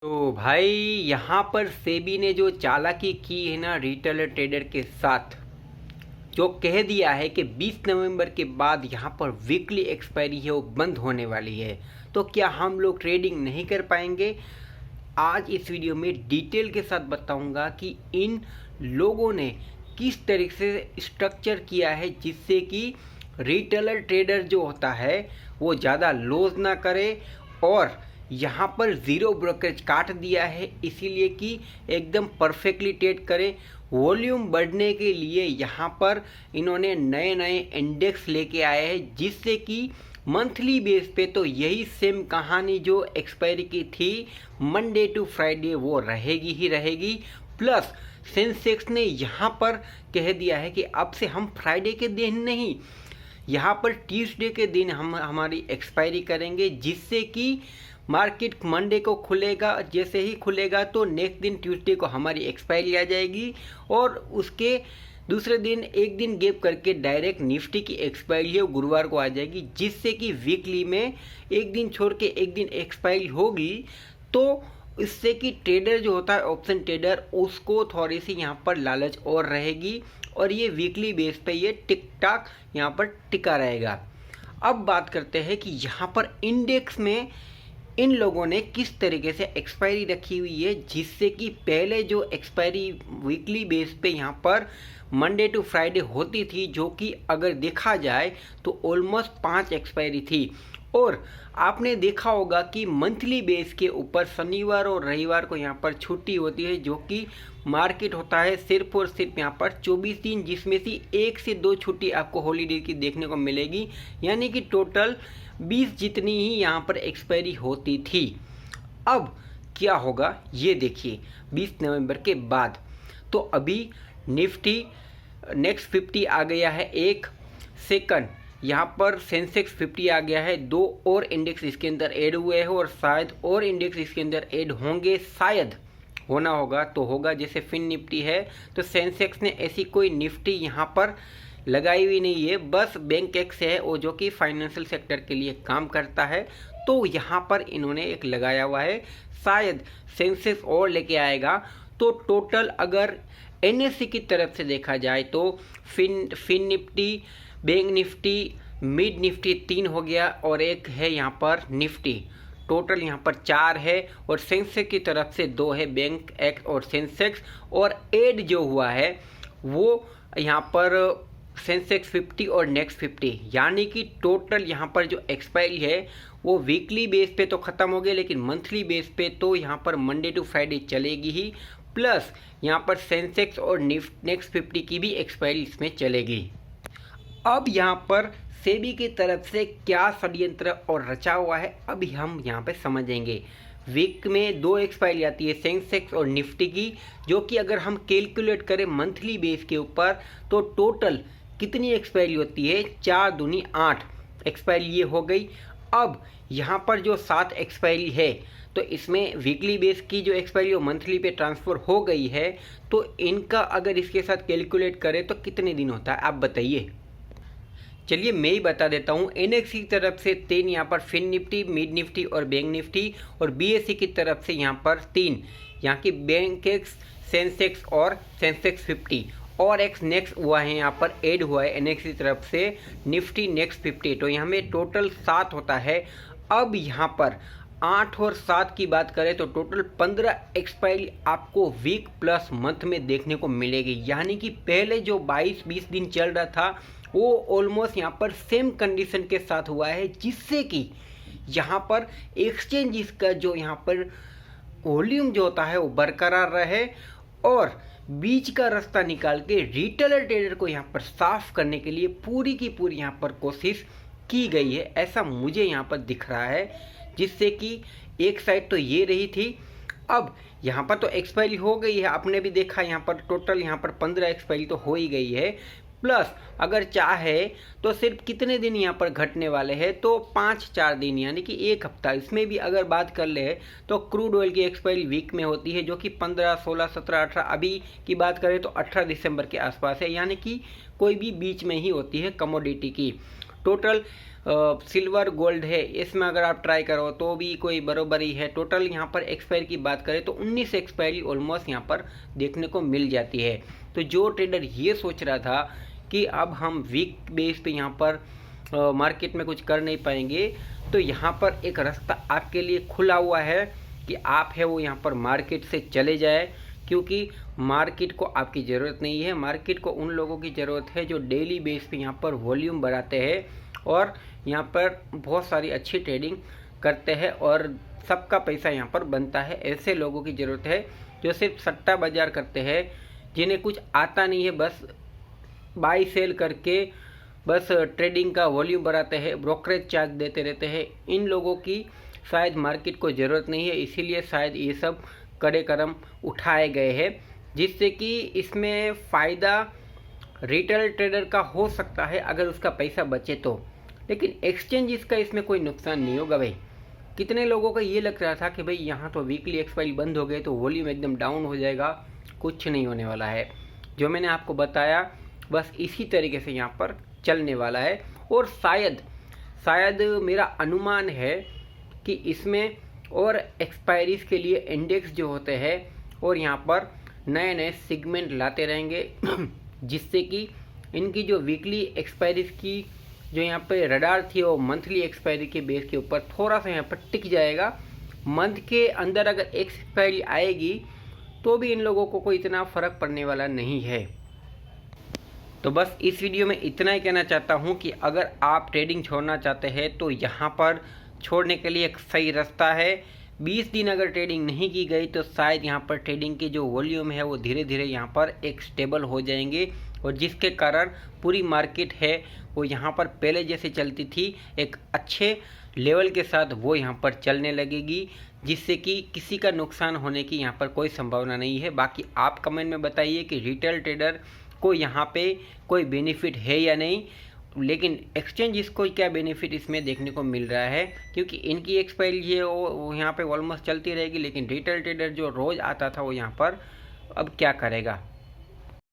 तो भाई यहाँ पर सेबी ने जो चालाकी की है ना रिटेलर ट्रेडर के साथ, जो कह दिया है कि 20 नवंबर के बाद यहाँ पर वीकली एक्सपायरी है वो बंद होने वाली है। तो क्या हम लोग ट्रेडिंग नहीं कर पाएंगे? आज इस वीडियो में डिटेल के साथ बताऊंगा कि इन लोगों ने किस तरीके से स्ट्रक्चर किया है जिससे कि रिटेलर ट्रेडर जो होता है वो ज़्यादा लॉस ना करे, और यहाँ पर ज़ीरो ब्रोकरेज काट दिया है इसीलिए कि एकदम परफेक्टली ट्रेड करें। वॉल्यूम बढ़ने के लिए यहाँ पर इन्होंने नए नए इंडेक्स लेके आए हैं जिससे कि मंथली बेस पे तो यही सेम कहानी जो एक्सपायरी की थी मंडे टू फ्राइडे वो रहेगी ही रहेगी। प्लस सेंसेक्स ने यहाँ पर कह दिया है कि अब से हम फ्राइडे के दिन नहीं, यहाँ पर ट्यूसडे के दिन हम हमारी एक्सपायरी करेंगे, जिससे कि मार्केट मंडे को खुलेगा, जैसे ही खुलेगा तो नेक्स्ट दिन ट्यूसडे को हमारी एक्सपायरी आ जाएगी और उसके दूसरे दिन एक दिन गैप करके डायरेक्ट निफ्टी की एक्सपायरी है वो गुरुवार को आ जाएगी, जिससे कि वीकली में एक दिन छोड़ के एक दिन एक्सपायरी होगी। तो इससे कि ट्रेडर जो होता है ऑप्शन ट्रेडर उसको थोड़ी सी यहाँ पर लालच और रहेगी और ये वीकली बेस पे ये टिक टाक यहाँ पर टिका रहेगा। अब बात करते हैं कि यहाँ पर इंडेक्स में इन लोगों ने किस तरीके से एक्सपायरी रखी हुई है, जिससे कि पहले जो एक्सपायरी वीकली बेस पे यहाँ पर मंडे टू फ्राइडे होती थी, जो कि अगर देखा जाए तो ऑलमोस्ट 5 एक्सपायरी थी। और आपने देखा होगा कि मंथली बेस के ऊपर शनिवार और रविवार को यहाँ पर छुट्टी होती है, जो कि मार्केट होता है सिर्फ और सिर्फ यहाँ पर 24 दिन, जिसमें से 1 से 2 छुट्टी आपको हॉलीडे की देखने को मिलेगी, यानी कि टोटल 20 जितनी ही यहाँ पर एक्सपायरी होती थी। अब क्या होगा ये देखिए 20 नवंबर के बाद। तो अभी निफ्टी नेक्स्ट 50 आ गया है, एक सेकंड यहाँ पर सेंसेक्स 50 आ गया है, 2 और इंडेक्स इसके अंदर ऐड हुए हैं और शायद और इंडेक्स इसके अंदर ऐड होंगे, शायद होना होगा तो होगा। जैसे फिन निफ्टी है तो सेंसेक्स ने ऐसी कोई निफ्टी यहाँ पर लगाई हुई नहीं है, बस बैंक एक्स है वो जो कि फाइनेंशियल सेक्टर के लिए काम करता है, तो यहाँ पर इन्होंने एक लगाया हुआ है, शायद सेंसेक्स और लेके आएगा। तो टोटल अगर एनएससी की तरफ से देखा जाए तो Fin Nifty, bank Nifty, mid Nifty 3 हो गया और एक है यहाँ पर निफ्टी, टोटल यहाँ पर 4 है। और सेंसेक्स की तरफ से 2 है, बैंक एक्स और सेंसेक्स, और एड जो हुआ है वो यहाँ पर सेंसेक्स 50 और नेक्स्ट 50, यानी कि टोटल यहाँ पर जो एक्सपायरी है वो वीकली बेस पे तो ख़त्म हो गया, लेकिन मंथली बेस पे तो यहाँ पर मंडे टू फ्राइडे चलेगी ही। प्लस यहाँ पर सेंसेक्स और नेक्स्ट 50 की भी एक्सपायरी इसमें चलेगी। अब यहाँ पर सेबी की तरफ से क्या षड्यंत्र और रचा हुआ है अभी हम यहाँ पे समझेंगे। वीक में 2 एक्सपायरी आती है सेंसेक्स और निफ्टी की, जो कि अगर हम कैलकुलेट करें मंथली बेस के ऊपर तो टोटल कितनी एक्सपायरी होती है, 4 दूनी 8 एक्सपायरी ये हो गई। अब यहाँ पर जो 7 एक्सपायरी है तो इसमें वीकली बेस की जो एक्सपायरी वो मंथली पे ट्रांसफ़र हो गई है, तो इनका अगर इसके साथ कैलकुलेट करें तो कितने दिन होता है आप बताइए। चलिए मैं ही बता देता हूँ। एनएक्स की तरफ से 3 यहाँ पर फिन निफ्टी, मिड निफ्टी और बैंक निफ्टी, और बीएससी की तरफ से यहाँ पर 3, यहाँ की बैंक एक्स, सेंसेक्स और सेंसेक्स 50 और एक्स नेक्स्ट हुआ है, यहाँ पर ऐड हुआ है एनएक्स की तरफ से निफ्टी नेक्स्ट 50, तो यहाँ में टोटल 7 होता है। अब यहाँ पर 8 और 7 की बात करें तो टोटल 15 एक्सपायरी आपको वीक प्लस मंथ में देखने को मिलेगी, यानी कि पहले जो 22-20 दिन चल रहा था वो ऑलमोस्ट यहाँ पर सेम कंडीशन के साथ हुआ है, जिससे कि यहाँ पर एक्सचेंज का जो यहाँ पर वॉल्यूम जो होता है वो बरकरार रहे और बीच का रास्ता निकाल के रिटेलर ट्रेडर को यहाँ पर साफ करने के लिए पूरी की पूरी यहाँ पर कोशिश की गई है, ऐसा मुझे यहाँ पर दिख रहा है। जिससे कि एक साइड तो ये रही थी, अब यहाँ पर तो एक्सपायरी हो गई है, आपने भी देखा यहाँ पर टोटल यहाँ पर 15 एक्सपायरी तो हो ही गई है। प्लस अगर चाहे तो सिर्फ कितने दिन यहाँ पर घटने वाले हैं, तो 5-4 दिन यानी कि 1 हफ्ता। इसमें भी अगर बात कर ले तो क्रूड ऑयल की एक्सपायरी वीक में होती है, जो कि 15, 16, 17, 18, अभी की बात करें तो 18 दिसंबर के आसपास है, यानी कि कोई भी बीच में ही होती है कमोडिटी की। टोटल सिल्वर गोल्ड है, इसमें अगर आप ट्राई करो तो भी कोई बराबरी है। टोटल यहाँ पर एक्सपायरी की बात करें तो 19 एक्सपायरी ऑलमोस्ट यहाँ पर देखने को मिल जाती है। तो जो ट्रेडर ये सोच रहा था कि अब हम वीक बेस पे यहाँ पर मार्केट में कुछ कर नहीं पाएंगे, तो यहाँ पर एक रास्ता आपके लिए खुला हुआ है कि आप है वो यहाँ पर मार्केट से चले जाए, क्योंकि मार्केट को आपकी ज़रूरत नहीं है। मार्केट को उन लोगों की ज़रूरत है जो डेली बेस पे यहाँ पर वॉल्यूम बढ़ाते हैं और यहाँ पर बहुत सारी अच्छी ट्रेडिंग करते हैं और सबका पैसा यहाँ पर बनता है। ऐसे लोगों की ज़रूरत है जो सिर्फ सट्टा बाजार करते हैं, जिन्हें कुछ आता नहीं है, बस बाई सेल करके बस ट्रेडिंग का वॉल्यूम बढ़ाते हैं, ब्रोकरेज चार्ज देते रहते हैं। इन लोगों की शायद मार्केट को ज़रूरत नहीं है, इसीलिए शायद ये सब कड़े कदम उठाए गए हैं, जिससे कि इसमें फ़ायदा रिटेल ट्रेडर का हो सकता है अगर उसका पैसा बचे तो, लेकिन एक्सचेंज का इसमें कोई नुकसान नहीं होगा भाई। कितने लोगों का ये लग रहा था कि भाई यहाँ तो वीकली एक्सपायरी बंद हो गए तो वॉल्यूम एकदम डाउन हो जाएगा, कुछ नहीं होने वाला है। जो मैंने आपको बताया बस इसी तरीके से यहाँ पर चलने वाला है। और शायद मेरा अनुमान है कि इसमें और एक्सपायरीज के लिए इंडेक्स जो होते हैं और यहाँ पर नए नए सेगमेंट लाते रहेंगे जिससे कि इनकी जो वीकली एक्सपायरीज की जो यहाँ पे रडार थी वो मंथली एक्सपायरी के बेस के ऊपर थोड़ा सा यहाँ पर टिक जाएगा। मंथ के अंदर अगर एक्सपायरी आएगी तो भी इन लोगों को कोई इतना फ़र्क पड़ने वाला नहीं है। तो बस इस वीडियो में इतना ही कहना चाहता हूँ कि अगर आप ट्रेडिंग छोड़ना चाहते हैं तो यहाँ पर छोड़ने के लिए एक सही रास्ता है। 20 दिन अगर ट्रेडिंग नहीं की गई तो शायद यहाँ पर ट्रेडिंग की जो वॉल्यूम है वो धीरे धीरे यहाँ पर एक स्टेबल हो जाएंगे और जिसके कारण पूरी मार्केट है वो यहाँ पर पहले जैसे चलती थी एक अच्छे लेवल के साथ वो यहाँ पर चलने लगेगी, जिससे कि किसी का नुकसान होने की यहाँ पर कोई संभावना नहीं है। बाकी आप कमेंट में बताइए कि रिटेल ट्रेडर को यहाँ पे कोई बेनिफिट है या नहीं, लेकिन एक्सचेंज को क्या बेनिफिट इसमें देखने को मिल रहा है, क्योंकि इनकी एक्सपायरी है वो यहाँ पे ऑलमोस्ट चलती रहेगी, लेकिन रिटेल ट्रेडर जो रोज़ आता था वो यहाँ पर अब क्या करेगा।